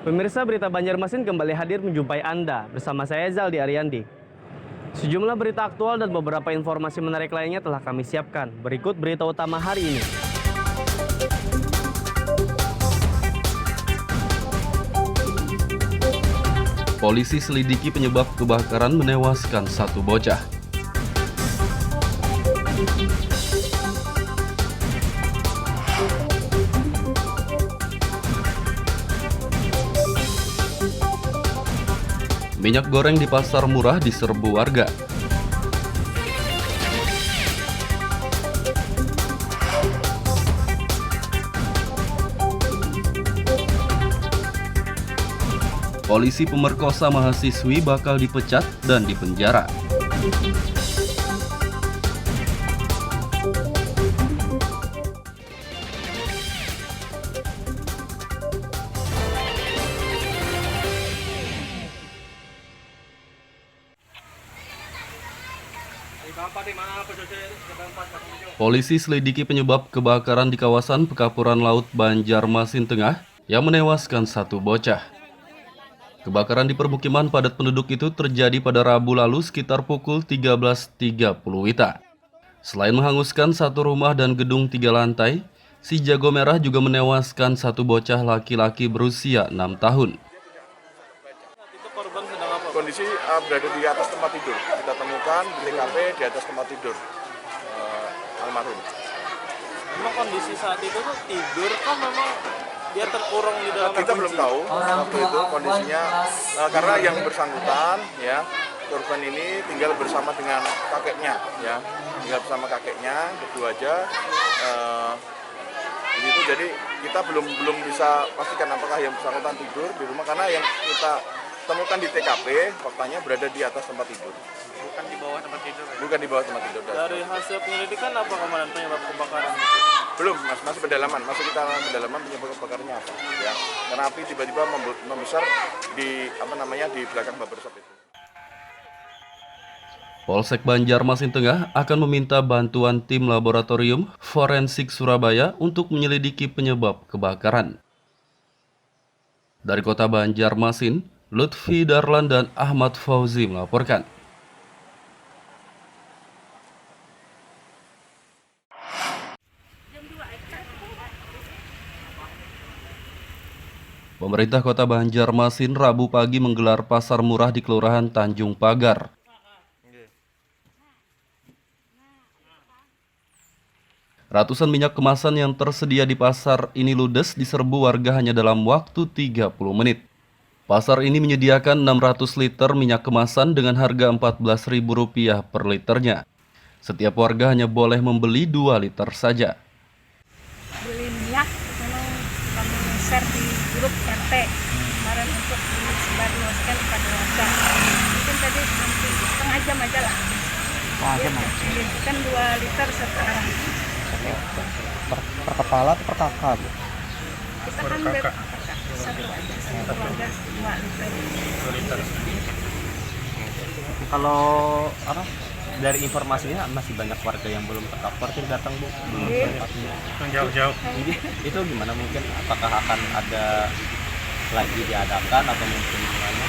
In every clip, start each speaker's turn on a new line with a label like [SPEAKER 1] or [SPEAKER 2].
[SPEAKER 1] Pemirsa Berita Banjarmasin kembali hadir menjumpai Anda bersama saya Zaldi Ariandi. Sejumlah berita aktual dan beberapa informasi menarik lainnya telah kami siapkan. Berikut berita utama hari ini.
[SPEAKER 2] Polisi selidiki penyebab kebakaran menewaskan satu bocah. Minyak goreng di pasar murah diserbu warga. Polisi pemerkosa mahasiswi bakal dipecat dan dipenjara. Polisi selidiki penyebab kebakaran di kawasan Pekapuran Laut Banjarmasin Tengah yang menewaskan satu bocah. Kebakaran di permukiman padat penduduk itu terjadi pada Rabu lalu sekitar pukul 13.30 WITA. Selain menghanguskan satu rumah dan gedung 3 lantai, si jago merah juga menewaskan satu bocah laki-laki berusia 6 tahun.
[SPEAKER 3] Kondisi berada di atas tempat tidur. Kita temukan di TKP di atas tempat tidur almarhum.
[SPEAKER 4] Memang kondisi saat itu tuh tidur kan memang dia terkurung di dalam
[SPEAKER 3] Kita belum tahu waktu itu kondisinya karena yang bersangkutan ya korban ini tinggal bersama dengan kakeknya ya tinggal bersama kakeknya berdua aja begitu. Jadi kita belum bisa pastikan apakah yang bersangkutan tidur di rumah karena yang kita temukan di TKP faktanya berada di atas tempat tidur.
[SPEAKER 4] bukan di bawah tempat tidur.
[SPEAKER 3] Bukan di bawah tempat tidur.
[SPEAKER 4] Dari hasil penyelidikan apa komandan penyebab kebakaran?
[SPEAKER 3] Belum, masih pendalaman. Masih kita pendalaman penyebab kebakarannya apa ya. Karena api tiba-tiba membesar di di belakang barbershop itu.
[SPEAKER 2] Polsek Banjarmasin Tengah akan meminta bantuan tim laboratorium forensik Surabaya untuk menyelidiki penyebab kebakaran. Dari kota Banjarmasin, Lutfi Darlan dan Ahmad Fauzi melaporkan. Pemerintah Kota Banjarmasin Rabu pagi menggelar pasar murah di Kelurahan Tanjung Pagar. Ratusan minyak kemasan yang tersedia di pasar ini ludes diserbu warga hanya dalam waktu 30 menit. Pasar ini menyediakan 600 liter minyak kemasan dengan harga Rp14.000 per liternya. Setiap warga hanya boleh membeli 2 liter saja.
[SPEAKER 5] Beli minyak, memang kami share di grup RT kemarin untuk disebarluaskan kepada warga. Mungkin tadi nanti setengah jam aja lah. Kan 2 liter sekarang.
[SPEAKER 6] Per kepala atau per kakak, Bu?
[SPEAKER 5] Kita kan satu aja, satu keluarga 2 liter.
[SPEAKER 6] Kalau dari informasinya masih banyak warga yang belum tercover datang, Bu.
[SPEAKER 4] Yang jauh-jauh.
[SPEAKER 6] Itu gimana, mungkin apakah akan ada lagi diadakan atau mungkin gimana?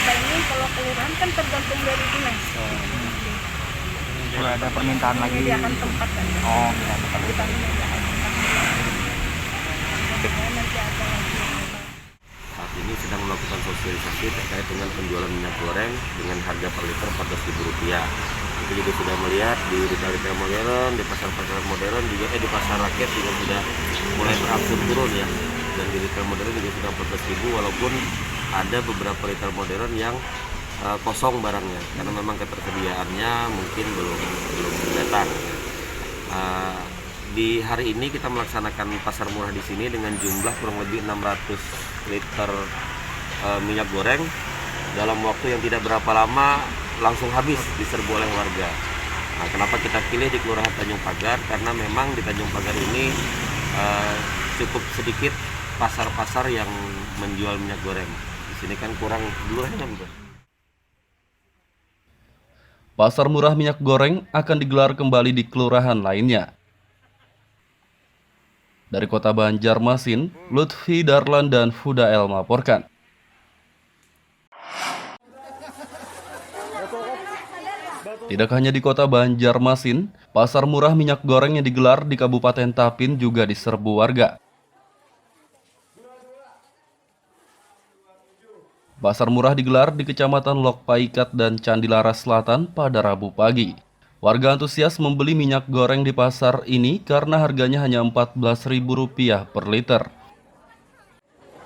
[SPEAKER 5] Ini kalau kelurahan kan tergantung dari dinas.
[SPEAKER 6] Kalau ada permintaan lagi.
[SPEAKER 5] Menyediakan tempat kan.
[SPEAKER 6] Oh, ya, betul.
[SPEAKER 5] Kita menyediakan tempat. Mudah-mudahan nanti ada lagi.
[SPEAKER 7] Saat ini sedang melakukan sosialisasi terkait dengan penjualan minyak goreng dengan harga per liter Rp14.000. Kita juga sudah melihat di retail modern, di pasar-pasar modern juga di pasar rakyat juga sudah mulai berangsur turun ya. Dan di retail modern juga sudah Rp14.000 walaupun ada beberapa retail modern yang kosong barangnya karena memang ketersediaannya mungkin belum datang. Di hari ini kita melaksanakan pasar murah di sini dengan jumlah kurang lebih 600 liter minyak goreng dalam waktu yang tidak berapa lama langsung habis diserbu oleh warga. Nah, kenapa kita pilih di Kelurahan Tanjung Pagar? Karena memang di Tanjung Pagar ini cukup sedikit pasar-pasar yang menjual minyak goreng. Di sini kan kurang lurahnya kan, Bu.
[SPEAKER 2] Pasar murah minyak goreng akan digelar kembali di kelurahan lainnya. Dari kota Banjarmasin, Lutfi Darlan dan Fudael melaporkan. Tidak hanya di kota Banjarmasin, pasar murah minyak goreng yang digelar di Kabupaten Tapin juga diserbu warga. Pasar murah digelar di Kecamatan Lok Paikat dan Candilaras Selatan pada Rabu pagi. Warga antusias membeli minyak goreng di pasar ini karena harganya hanya Rp14.000 per liter.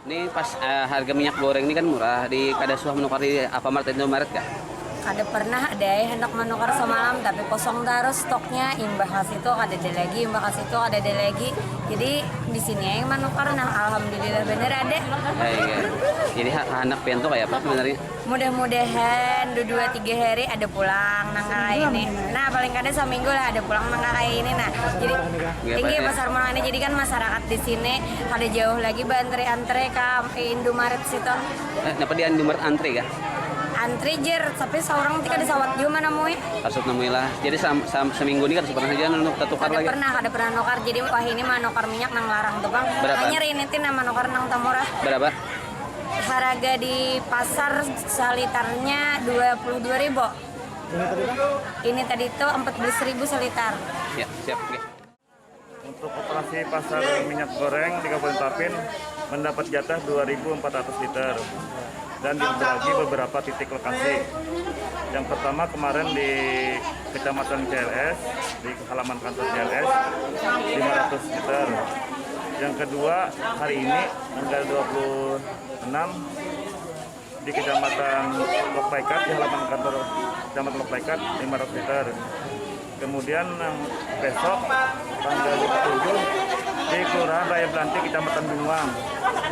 [SPEAKER 8] Ini pas harga minyak goreng ini kan murah, di kada suah menukar di Alfamart itu Indomaret kah?
[SPEAKER 9] Kada pernah ada hendak menukar semalam tapi kosong terus stoknya, imbah ke situ kada ada lagi, imbah ke situ kada ada lagi. Jadi di sini yang menukar, nah alhamdulillah bener ada.
[SPEAKER 8] Iya. Jadi hendak pian tuh kayak apa sebenarnya?
[SPEAKER 9] Mudah-mudahan 2-3 hari ada pulang nang kayak ini. Nah paling kada seminggu lah ada pulang nang kayak ini. Nah jadi tinggi pasar murah ini, jadi kan masyarakat di sini kada jauh lagi bantre-antre ke Indomaret situ.
[SPEAKER 8] Kenapa di Indomaret antri kah?
[SPEAKER 9] Antri jer, tapi seorang tidak disawat juga mana mui.
[SPEAKER 8] Maksud nemuilah. Jadi seminggu ini kan pernah aja untuk tukar lagi.
[SPEAKER 9] Kada pernah nukar. Jadi wah ini mah nukar minyak nang larang tuh bang.
[SPEAKER 8] Berapa?
[SPEAKER 9] Hanya rinitin nama nukar nang tamurah.
[SPEAKER 8] Berapa?
[SPEAKER 9] Harga di pasar selitarnya 22.000. Ini tadi tuh 14.000 selitar.
[SPEAKER 8] Ya, siap. Oke.
[SPEAKER 3] Untuk operasi pasar minyak goreng di Kabupaten Tapin mendapat jatah 2.400 liter dan dibagi beberapa titik lokasi. Yang pertama kemarin di Kecamatan CLS, di halaman kantor CLS 500 liter. Yang kedua hari ini tanggal 26 di Kecamatan Lok Paikat, di halaman kantor Kecamatan Lok Paikat 500 liter. Kemudian besok tanggal 27 di Kelurahan Raya Belanti, Kecamatan Binuang,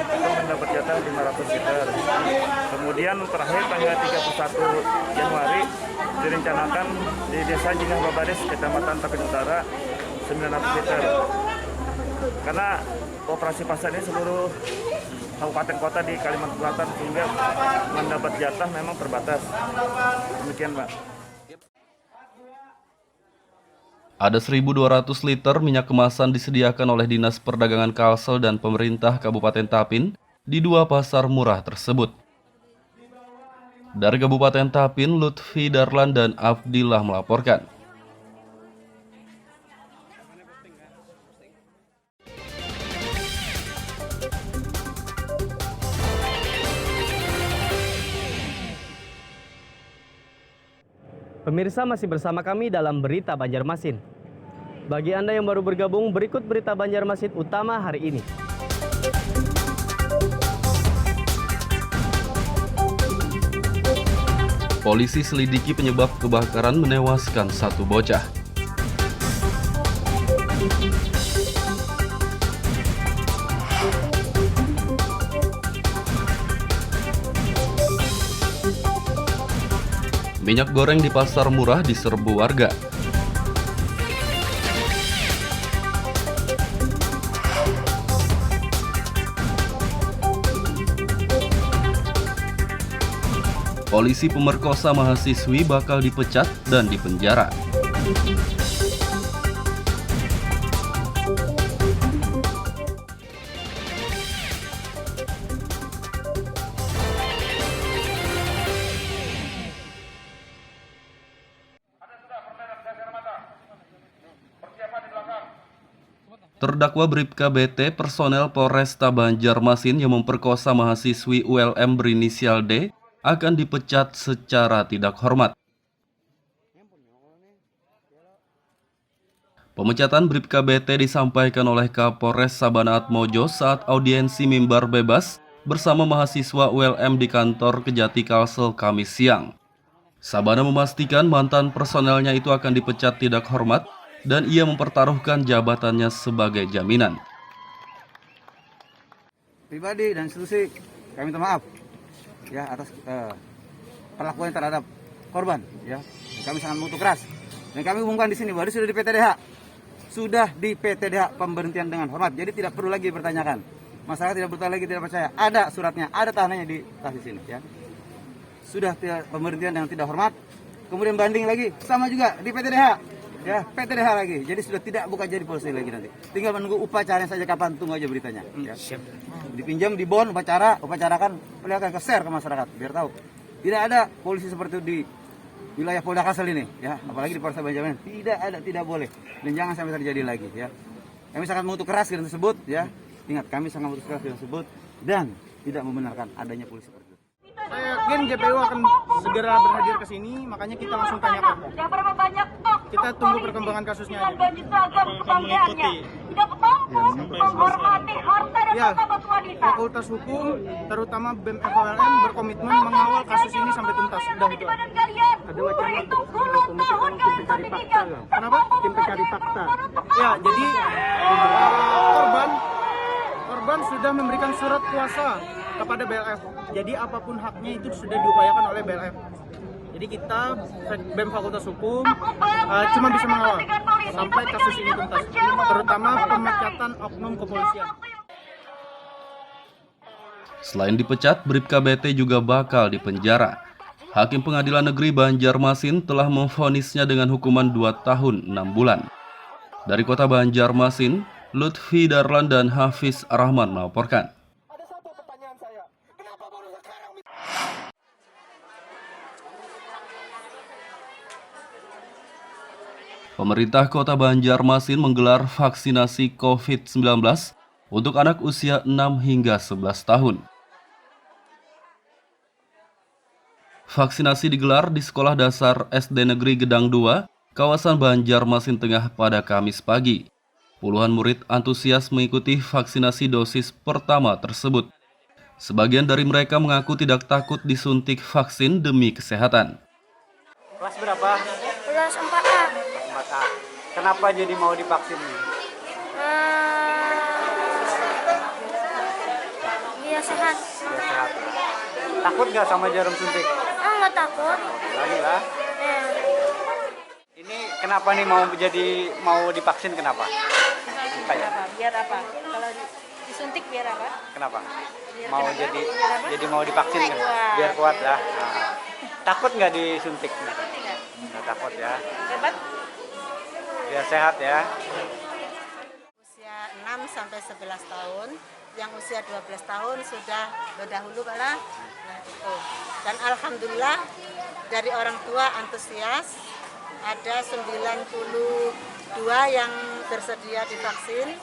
[SPEAKER 3] itu mendapat jatah 500 liter. Kemudian terakhir tanggal 31 Januari direncanakan di Desa Jingah Babades, Kecamatan Tapin Utara 900 liter. Karena operasi pasar ini seluruh kabupaten kota di Kalimantan Selatan, sehingga mendapat jatah memang terbatas. Demikian, Pak.
[SPEAKER 2] Ada 1.200 liter minyak kemasan disediakan oleh Dinas Perdagangan Kalsel dan pemerintah Kabupaten Tapin di dua pasar murah tersebut. Dari Kabupaten Tapin, Lutfi Darlan dan Abdillah melaporkan.
[SPEAKER 1] Pemirsa masih bersama kami dalam Berita Banjarmasin. Bagi Anda yang baru bergabung, berikut Berita Banjarmasin utama hari ini.
[SPEAKER 2] Polisi selidiki penyebab kebakaran menewaskan satu bocah. Minyak goreng di pasar murah diserbu warga. Polisi pemerkosa mahasiswi bakal dipecat dan dipenjara. Terdakwa Bribka BT, personel Polresta Banjarmasin yang memperkosa mahasiswi ULM berinisial D, akan dipecat secara tidak hormat. Pemecatan Bribka BT disampaikan oleh Kapolres Sabana Atmojo saat audiensi mimbar bebas bersama mahasiswa ULM di kantor Kejati Kalsel Kamis siang. Sabana memastikan mantan personelnya itu akan dipecat tidak hormat dan ia mempertaruhkan jabatannya sebagai jaminan.
[SPEAKER 10] Pribadi dan institusi, kami minta maaf ya atas perlakuan terhadap korban ya. Kami sangat mengutuk keras dan kami umumkan di sini bahwa sudah di PTDH. Sudah di PTDH pemberhentian dengan hormat. Jadi tidak perlu lagi dipertanyakan. Masyarakat tidak perlu lagi tidak percaya. Ada suratnya, ada tahanannya di tas di sini ya. Sudah pemberhentian yang tidak hormat. Kemudian banding lagi sama juga di PTDH. Ya, PTDH lagi. Jadi sudah tidak bukan jadi polisi lagi nanti. Tinggal menunggu upacaranya saja kapan, tunggu aja beritanya. Ya. Dipinjam di bon upacarakan, perlihatkan ke share ke masyarakat biar tahu. Tidak ada polisi seperti itu di wilayah Polda Kalsel ini, ya. Apalagi di Polres Banjarmasin. Tidak ada, tidak boleh. Dan jangan sampai terjadi lagi, ya. Kami sangat mengutuk keras hal tersebut, ya. Ingat, kami sangat mengutuk keras hal tersebut dan tidak membenarkan adanya polisi seperti itu.
[SPEAKER 4] Saya yakin JPU akan segera berhadir ke sini, makanya kita langsung tanyakan. Kita tunggu perkembangan kasusnya aja. Ya, Fakultas Hukum, terutama BEM FOLM berkomitmen mengawal kasus ini sampai tuntas. Udah itu.
[SPEAKER 1] Ada wacana untuk pembentukan tim pencari fakta nggak?
[SPEAKER 4] Kenapa?
[SPEAKER 1] Tim pencari fakta.
[SPEAKER 4] Ya, jadi korban sudah memberikan surat kuasa kepada BLF. Jadi apapun haknya itu sudah diupayakan oleh BLF. Jadi kita BEM Fakultas Hukum cuma bisa mengawal sampai kasus ini tuntas, terutama pemecatan oknum kepolisian.
[SPEAKER 2] Selain dipecat, Bribka BT juga bakal dipenjara. Hakim Pengadilan Negeri Banjarmasin telah memvonisnya dengan hukuman 2 tahun 6 bulan. Dari kota Banjarmasin, Lutfi Darlan dan Hafiz Rahman melaporkan. Pemerintah Kota Banjarmasin menggelar vaksinasi COVID-19 untuk anak usia 6 hingga 11 tahun. Vaksinasi digelar di Sekolah Dasar SD Negeri Gedang 2, kawasan Banjarmasin Tengah pada Kamis pagi. Puluhan murid antusias mengikuti vaksinasi dosis pertama tersebut. Sebagian dari mereka mengaku tidak takut disuntik vaksin demi kesehatan.
[SPEAKER 4] Kelas berapa?
[SPEAKER 5] Kelas 4A.
[SPEAKER 4] 4A. Kenapa jadi mau divaksin?
[SPEAKER 5] Biar sehat.
[SPEAKER 4] Biar sehat. Takut nggak sama jarum suntik?
[SPEAKER 5] Nggak takut.
[SPEAKER 4] Lagi lah. Ini kenapa nih mau divaksin kenapa?
[SPEAKER 5] Biar apa? Kalau disuntik biar apa?
[SPEAKER 4] Kenapa?
[SPEAKER 5] Biar
[SPEAKER 4] Mau
[SPEAKER 5] kenapa?
[SPEAKER 4] jadi
[SPEAKER 5] Biar apa?
[SPEAKER 4] jadi mau divaksin kan?
[SPEAKER 5] Kuat.
[SPEAKER 4] Biar kuat lah. Nah. Takut nggak disuntik?
[SPEAKER 5] Tidak.
[SPEAKER 4] Nggak takut ya.
[SPEAKER 5] Hebat.
[SPEAKER 4] Biar sehat ya.
[SPEAKER 11] Usia 6 sampai 11 tahun, yang usia 12 tahun sudah berdahulu kalah. Nah, itu. Dan alhamdulillah dari orang tua antusias, ada 92 yang bersedia divaksin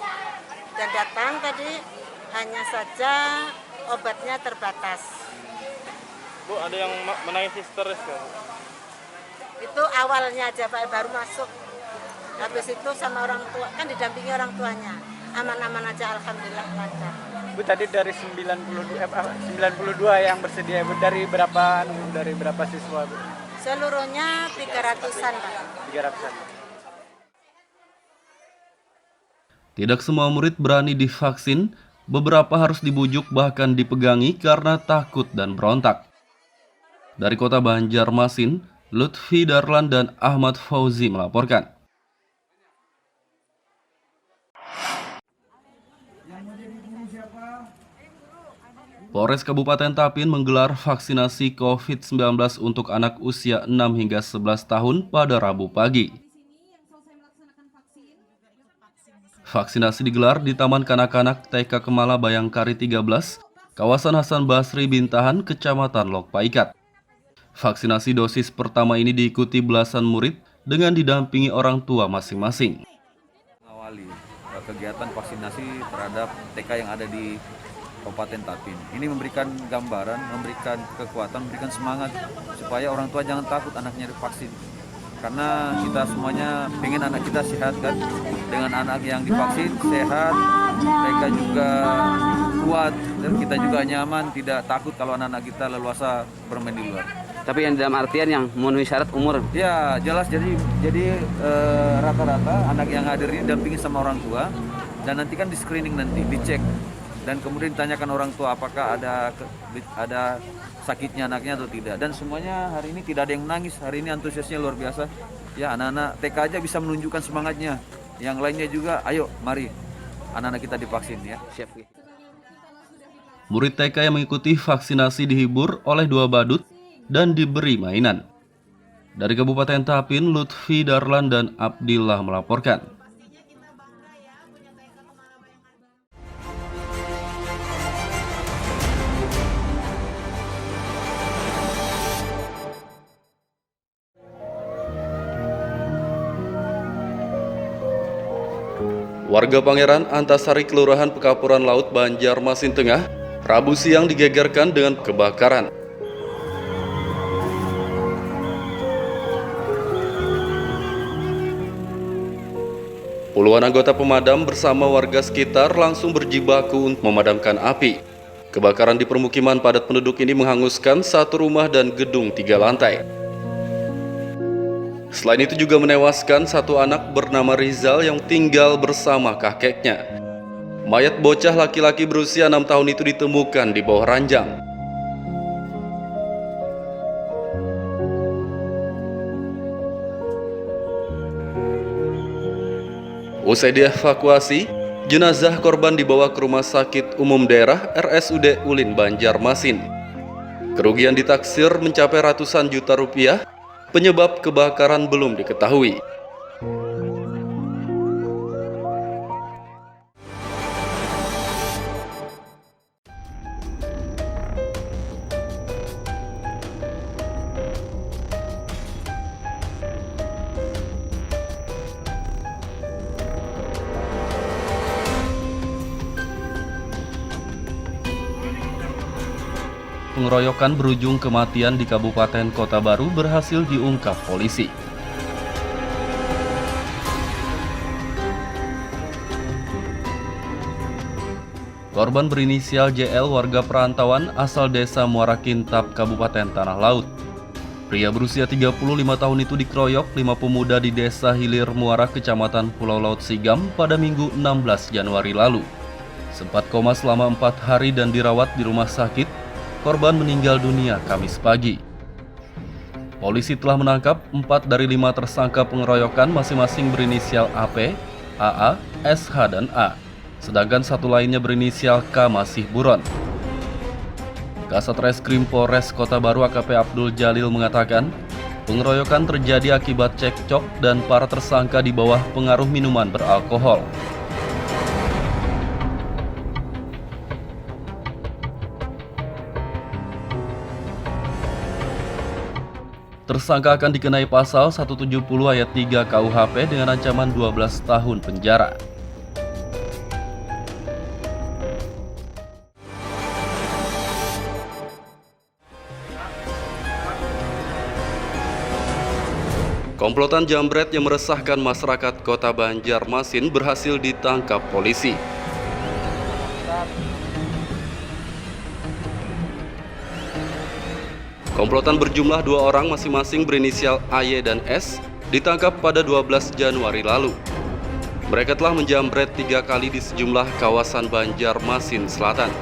[SPEAKER 11] dan datang tadi, hanya saja obatnya terbatas.
[SPEAKER 4] Bu, ada yang menangis histeris kan?
[SPEAKER 11] Itu awalnya aja Pak, baru masuk. Habis itu sama orang tua, kan didampingi orang tuanya. Aman-aman aja, alhamdulillah lancar.
[SPEAKER 4] Bu, tadi dari 92 yang bersedia, Bu, dari berapa siswa, Bu?
[SPEAKER 11] Seluruhnya 300-an, Pak.
[SPEAKER 4] 300-an.
[SPEAKER 2] Tidak semua murid berani divaksin, beberapa harus dibujuk bahkan dipegangi karena takut dan berontak. Dari kota Banjarmasin, Lutfi Darlan dan Ahmad Fauzi melaporkan. Polres Kabupaten Tapin menggelar vaksinasi COVID-19 untuk anak usia 6 hingga 11 tahun pada Rabu pagi. Vaksinasi digelar di Taman Kanak-Kanak TK Kemala Bayangkari 13, kawasan Hasan Basri Bintahan, Kecamatan Lok Paikat. Vaksinasi dosis pertama ini diikuti belasan murid dengan didampingi orang tua masing-masing.
[SPEAKER 12] Mengawali kegiatan vaksinasi terhadap TK yang ada di Kabupaten Tapin. Ini memberikan gambaran, memberikan kekuatan, memberikan semangat supaya orang tua jangan takut anaknya divaksin. Karena kita semuanya pengen anak kita sehat kan. Dengan anak yang divaksin sehat, mereka juga kuat dan kita juga nyaman, tidak takut kalau anak-anak kita leluasa bermain di luar.
[SPEAKER 8] Tapi yang dalam artian yang memenuhi syarat umur?
[SPEAKER 12] Ya jelas, jadi rata-rata anak yang hadir ini dampingi sama orang tua dan nanti kan di screening, nanti dicek dan kemudian ditanyakan orang tua apakah ada sakitnya anaknya atau tidak, dan semuanya hari ini tidak ada yang menangis. Hari ini antusiasnya luar biasa ya, anak-anak TK aja bisa menunjukkan semangatnya, yang lainnya juga ayo mari anak-anak kita divaksin ya.
[SPEAKER 8] Siap.
[SPEAKER 2] Murid TK yang mengikuti vaksinasi dihibur oleh 2 badut dan diberi mainan. Dari Kabupaten Tapin, Lutfi Darlan dan Abdillah melaporkan. Warga Pangeran Antasari, Kelurahan Pekapuran Laut, Banjarmasin Tengah, Rabu siang digegerkan dengan kebakaran. Puluhan anggota pemadam bersama warga sekitar langsung berjibaku untuk memadamkan api. Kebakaran di permukiman padat penduduk ini menghanguskan satu rumah dan gedung 3 lantai. Selain itu juga menewaskan satu anak bernama Rizal yang tinggal bersama kakeknya. Mayat bocah laki-laki berusia 6 tahun itu ditemukan di bawah ranjang. Usai dievakuasi, jenazah korban dibawa ke Rumah Sakit Umum Daerah RSUD Ulin, Banjarmasin. Kerugian ditaksir mencapai ratusan juta rupiah. Penyebab kebakaran belum diketahui. Pengeroyokan berujung kematian di Kabupaten Kota Baru berhasil diungkap polisi. Korban berinisial JL, warga perantauan asal desa Muara Kintab, Kabupaten Tanah Laut. Pria berusia 35 tahun itu dikeroyok 5 pemuda di Desa Hilir Muara, Kecamatan Pulau Laut Sigam pada Minggu 16 Januari lalu. Sempat koma selama 4 hari dan dirawat di rumah sakit. Korban meninggal dunia Kamis pagi. Polisi telah menangkap 4 dari 5 tersangka pengeroyokan, masing-masing berinisial AP, AA, SH, dan A. Sedangkan satu lainnya berinisial K masih buron. Kasat Reskrim Polres Kota Baru AKP Abdul Jalil mengatakan, pengeroyokan terjadi akibat cekcok dan para tersangka di bawah pengaruh minuman beralkohol. Tersangka akan dikenai pasal 170 ayat 3 KUHP dengan ancaman 12 tahun penjara. Komplotan jambret yang meresahkan masyarakat Kota Banjarmasin berhasil ditangkap polisi. Komplotan berjumlah 2 orang masing-masing berinisial AY dan S ditangkap pada 12 Januari lalu. Mereka telah menjambret 3 kali di sejumlah kawasan Banjarmasin Selatan.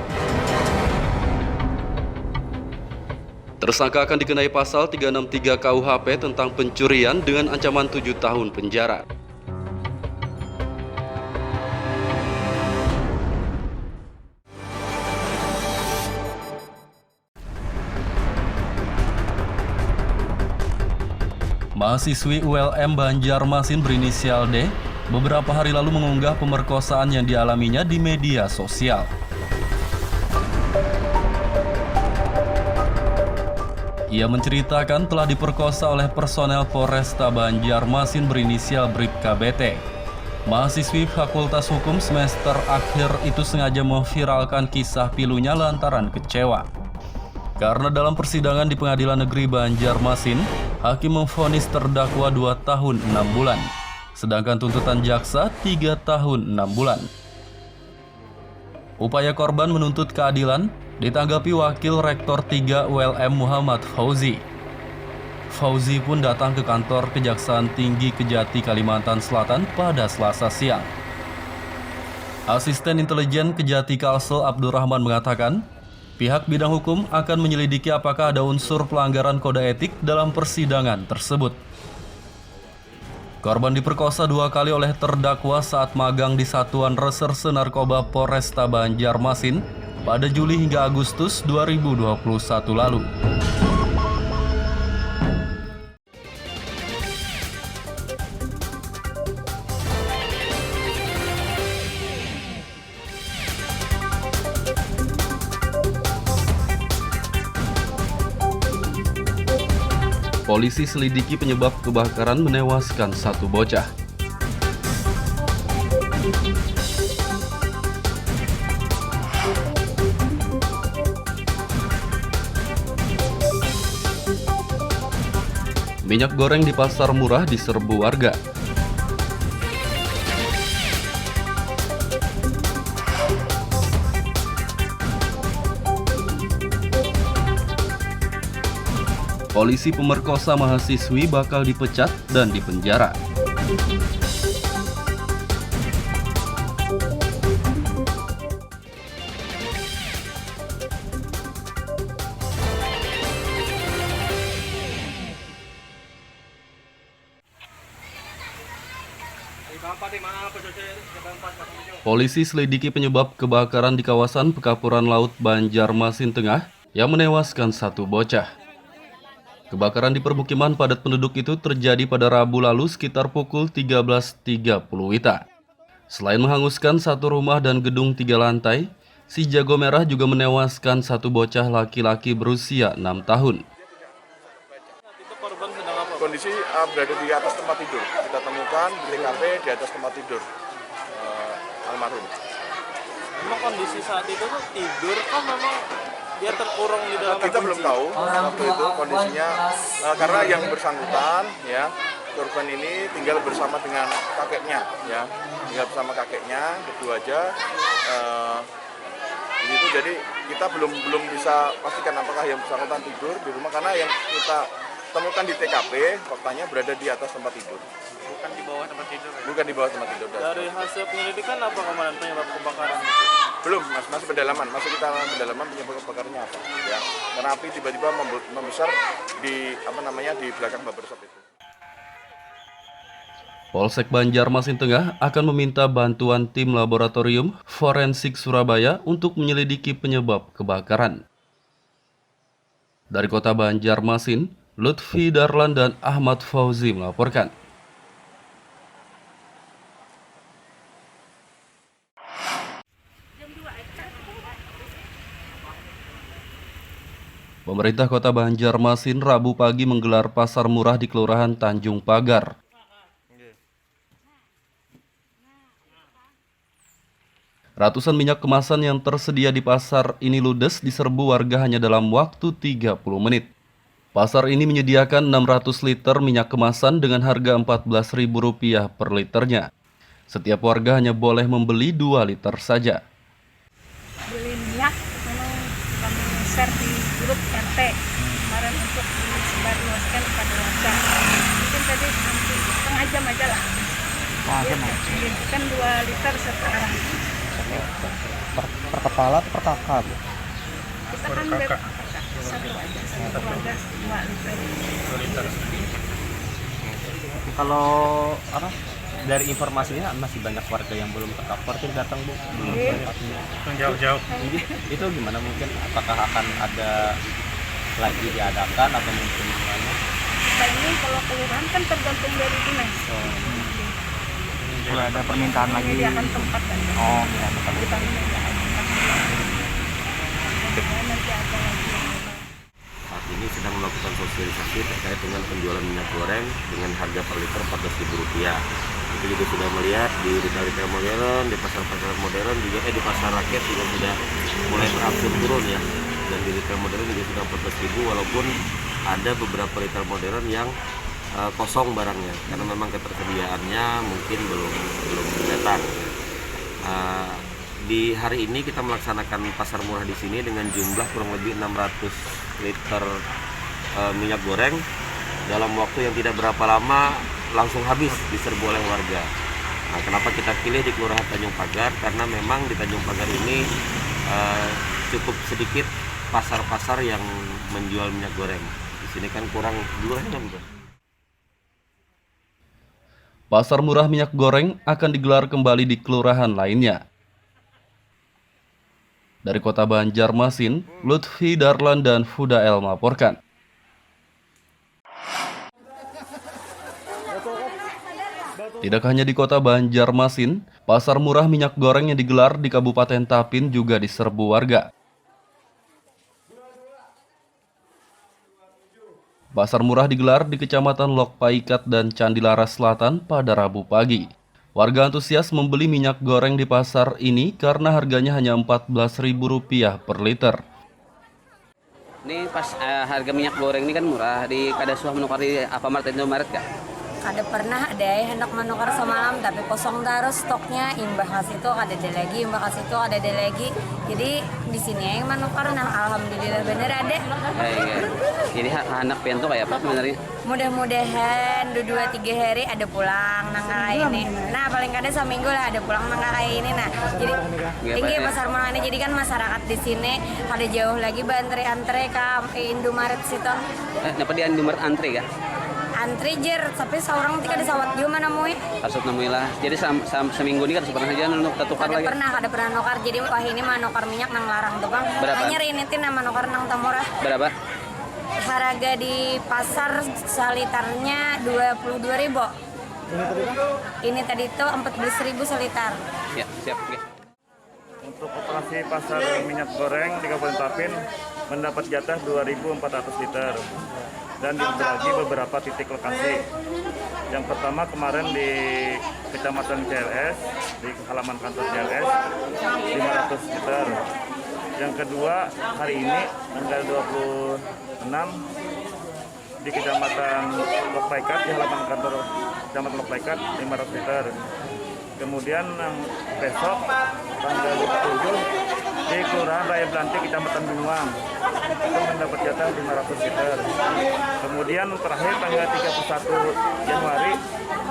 [SPEAKER 2] Tersangka akan dikenai pasal 363 KUHP tentang pencurian dengan ancaman 7 tahun penjara. Mahasiswi ULM Banjarmasin berinisial D beberapa hari lalu mengunggah pemerkosaan yang dialaminya di media sosial. Ia menceritakan telah diperkosa oleh personel Polresta Banjarmasin berinisial Bribka BT. Mahasiswi Fakultas Hukum semester akhir itu sengaja memviralkan kisah pilunya lantaran kecewa. Karena dalam persidangan di Pengadilan Negeri Banjarmasin, hakim memvonis terdakwa 2 tahun 6 bulan, sedangkan tuntutan jaksa 3 tahun 6 bulan. Upaya korban menuntut keadilan ditanggapi Wakil Rektor 3 ULM Muhammad Fauzi. Fauzi pun datang ke kantor Kejaksaan Tinggi Kejati, Kalimantan Selatan pada Selasa siang. Asisten Intelijen Kejati Kalsel Abdurrahman mengatakan, pihak bidang hukum akan menyelidiki apakah ada unsur pelanggaran kode etik dalam persidangan tersebut. Korban diperkosa 2 kali oleh terdakwa saat magang di Satuan Reserse Narkoba Polresta Banjarmasin pada Juli hingga Agustus 2021 lalu. Polisi selidiki penyebab kebakaran menewaskan satu bocah. Minyak goreng di pasar murah diserbu warga. Polisi pemerkosa mahasiswi bakal dipecat dan dipenjara. Polisi selidiki penyebab kebakaran di kawasan Pekapuran Laut Banjarmasin Tengah yang menewaskan satu bocah. Kebakaran di permukiman padat penduduk itu terjadi pada Rabu lalu sekitar pukul 13.30 WITA. Selain menghanguskan satu rumah dan gedung 3 lantai, si jago merah juga menewaskan satu bocah laki-laki berusia 6 tahun.
[SPEAKER 13] Kondisi berada di atas tempat tidur. Kita temukan di TKP di atas tempat tidur almarhum.
[SPEAKER 1] Memang kondisi saat itu tuh tidur kan memang dia terkurung di dalam
[SPEAKER 13] kita belum tahu waktu itu kondisinya karena yang bersangkutan ya korban ini tinggal bersama dengan kakeknya ya tinggal bersama kakeknya berdua aja itu jadi kita belum bisa pastikan apakah yang bersangkutan tidur di rumah karena yang kita temukan di TKP faktanya berada di atas tempat tidur.
[SPEAKER 1] Bukan di bawah tempat tidur ya?
[SPEAKER 13] Bukan di bawah tempat tidur.
[SPEAKER 1] Dari hasil penyelidikan apa kemarin penyebab kebakaran?
[SPEAKER 13] Belum, masih pendalaman, kita pendalaman penyebab kebakarannya apa ya. Karena api tiba-tiba membesar di di belakang barbershop itu.
[SPEAKER 2] Polsek Banjarmasin Tengah akan meminta bantuan tim laboratorium forensik Surabaya untuk menyelidiki penyebab kebakaran. Dari kota Banjarmasin, Lutfi Darlan dan Ahmad Fauzi melaporkan. Pemerintah Kota Banjarmasin Rabu pagi menggelar pasar murah di Kelurahan Tanjung Pagar. Ratusan minyak kemasan yang tersedia di pasar ini ludes diserbu warga hanya dalam waktu 30 menit. Pasar ini menyediakan 600 liter minyak kemasan dengan harga Rp14.000 per liternya. Setiap warga hanya boleh membeli 2 liter saja.
[SPEAKER 5] Beli minyak, memang kami share di grup RT kemarin untuk disebarluaskan kepada warga. Mungkin tadi nanti setengah jam aja lah. Kan 2 liter sekarang.
[SPEAKER 6] Per kepala atau per kakak?
[SPEAKER 5] Kita kan satu aja, satu warga 2 liter.
[SPEAKER 6] Kalau dari informasinya masih banyak warga yang belum tercover datang Bu.
[SPEAKER 1] Jauh-jauh.
[SPEAKER 6] Itu gimana mungkin apakah akan ada lagi diadakan atau mungkin gimana?
[SPEAKER 5] Nah ini kalau kelurahan kan tergantung dari dinas.
[SPEAKER 6] Kalau ada permintaan lagi.
[SPEAKER 5] Menyediakan tempat kan.
[SPEAKER 6] Oh, ya tempat.
[SPEAKER 5] Kita menyediakan tempat. Nanti ada lagi.
[SPEAKER 7] Saat ini sedang melakukan sosialisasi terkait dengan penjualan minyak goreng dengan harga per liter Rp14.000. Itu juga sudah melihat di retail modern, di pasar-pasar modern juga di pasar rakyat juga sudah mulai berangsur turun ya. Dan di retail modern juga sudah Rp14.000 walaupun ada beberapa retail modern yang kosong barangnya karena memang ketersediaannya mungkin belum datang. Di hari ini kita melaksanakan pasar murah di sini dengan jumlah kurang lebih 600 liter minyak goreng dalam waktu yang tidak berapa lama langsung habis diserbu oleh warga. Nah, kenapa kita pilih di Kelurahan Tanjung Pagar? Karena memang di Tanjung Pagar ini cukup sedikit pasar-pasar yang menjual minyak goreng. Di sini kan kurang 2 jam.
[SPEAKER 2] Pasar murah minyak goreng akan digelar kembali di kelurahan lainnya. Dari kota Banjarmasin, Lutfi Darlan dan Fudael melaporkan. Tidak hanya di kota Banjarmasin, pasar murah minyak goreng yang digelar di Kabupaten Tapin juga diserbu warga. Pasar murah digelar di Kecamatan Lok Paikat dan Candilaras Selatan pada Rabu pagi. Warga antusias membeli minyak goreng di pasar ini karena harganya hanya Rp14.000 per liter.
[SPEAKER 8] Ini pas harga minyak goreng ini kan murah di Kadasuah menukar di Alfamart Indomaret kah?
[SPEAKER 9] Kada pernah ada hendak menukar semalam tapi kosong terus stoknya, imbah kas itu kada ada lagi, imbah kas itu kada ada lagi. Jadi di sini yang menukar, nah alhamdulillah bener ada.
[SPEAKER 8] Iya. Jadi anak pian tuh kayak apa sebenarnya?
[SPEAKER 9] Mudah-mudahan 2-3 hari ada pulang nang kayak ini. Nah paling kada seminggu lah ada pulang nang kayak ini. Nah jadi tinggi pasar murah ini, jadi kan masyarakat di sini kada jauh lagi bantre-antre ke Indomaret situ.
[SPEAKER 8] Kenapa di Indomaret antri kah?
[SPEAKER 9] Antri jer, tapi seorang tidak ada sawat juga mana mui.
[SPEAKER 8] Kasut namanya lah. Jadi seminggu ini kan pernah aja untuk tukar lagi.
[SPEAKER 9] Kada pernah nukar. Jadi wah ini mah nukar minyak nang larang tuh bang.
[SPEAKER 8] Berapa?
[SPEAKER 9] Hanya ini tin nama nukar nang tamurah.
[SPEAKER 8] Berapa?
[SPEAKER 9] Harga di pasar selitarnya 22.000. Ini tadi tuh 14.000 selitar.
[SPEAKER 8] Ya siap. Okay.
[SPEAKER 3] Untuk operasi pasar minyak goreng di Kabupaten Tapin mendapat jatah 2.400 liter. Dan dibagi beberapa titik lokasi. Yang pertama kemarin di Kecamatan CLS, di halaman kantor CLS, 500 liter. Yang kedua hari ini tanggal 26 di Kecamatan Lok Paikat, di halaman kantor Kecamatan Lok Paikat, 500 liter. Kemudian besok tanggal 27 di Kelurahan Raya Blantik, Kecamatan Binuang, itu mendapat jatah 500 liter. Kemudian terakhir tanggal 31 Januari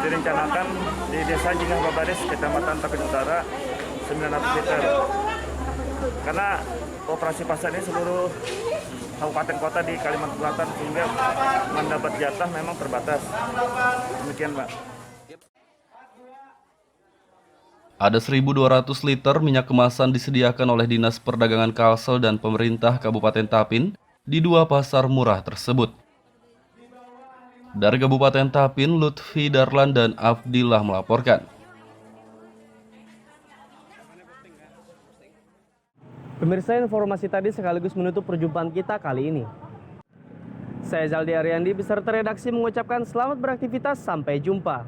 [SPEAKER 3] direncanakan di Desa Jingah Babades, Kecamatan Tapin Utara, 900 liter. Karena operasi pasar ini seluruh kabupaten kota di Kalimantan Selatan, sehingga mendapat jatah memang terbatas. Demikian, Pak.
[SPEAKER 2] Ada 1.200 liter minyak kemasan disediakan oleh Dinas Perdagangan Kalsel dan pemerintah Kabupaten Tapin di dua pasar murah tersebut. Dari Kabupaten Tapin, Lutfi Darlan dan Abdillah melaporkan.
[SPEAKER 1] Pemirsa, informasi tadi sekaligus menutup perjumpaan kita kali ini. Saya Zaldi Ariandi beserta redaksi mengucapkan selamat beraktivitas, sampai jumpa.